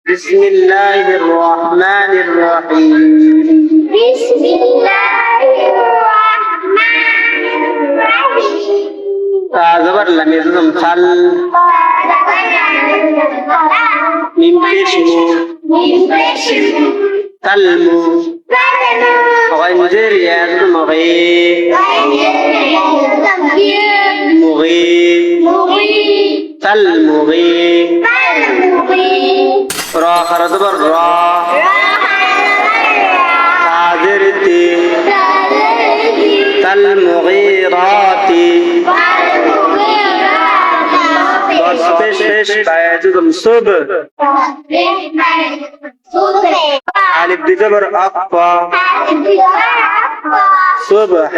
بسم الله الرحمن الرحيم بسم الله الرحمن الرحيم زبر لم يزم خل من بشمو تلمو غنجر يزم غي مغي تلمغي را خرد بر را قادرتي تلمغيراتي بس پیش باید صبح الف دی زبر اقفا صبح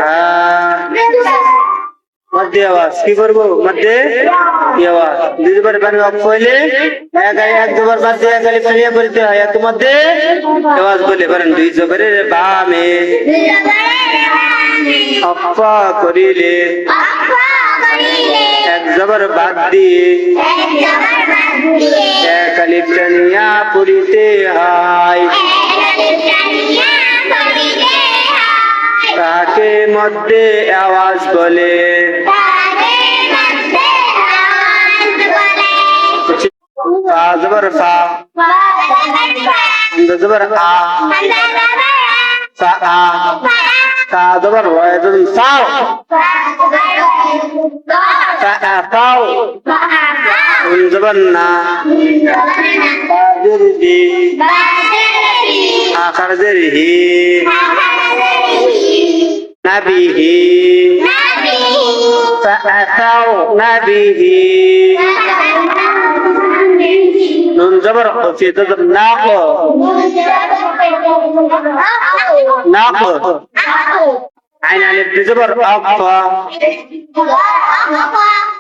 মধ্যে আওয়াজ কি করব মধ্যে আওয়াজ দুই জবর বান অফ হইলে এক জবর বাদ দিয়ে গালি ফেলিয়ে বলতে হয় এক মধ্যে আওয়াজ বলে পারেন দুই জবরের বামে আফা করিলে এক জবর বাদ দিয়ে এক আলিফ টানিয়া পড়িতে হয় তাকে মধ্যে আওয়াজ বলে ফা জবর ফা হামজা জবর আ ফা আ তা জবর ওয়াজুন সাও ফা আ ফাও উন জবর না বাদিরহি আখার জেরহি নাবিহি فأتوا به نون زبر في ضد ناق ناق عين الف زبر أقفى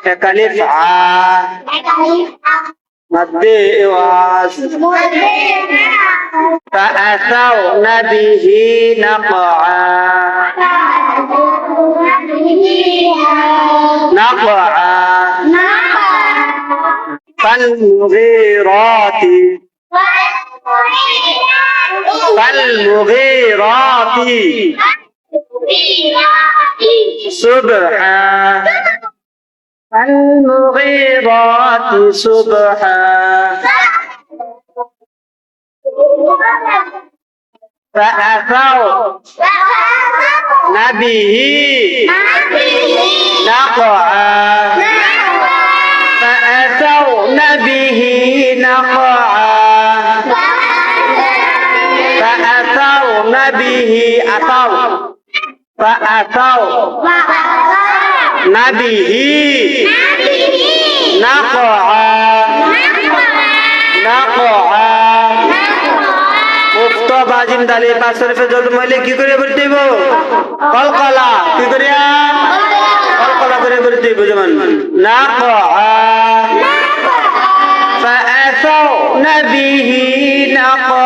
كالف ع مد واس فأتوا به نقعا نقعا فالمغيرات صبحا فالمغيرات صبحا فأثروا به نقعا فأثرن به نقعا فأثرن به أثروا فأثرن به نقعا نقعا মুফতো বাজিম দালি পাঁচ শরীফে যত মইলে কি করে বলতে হইব কলকলা কি করিয়া কলকলা করে বলতে হইব যেমন নাকআ فأثرن به نقعا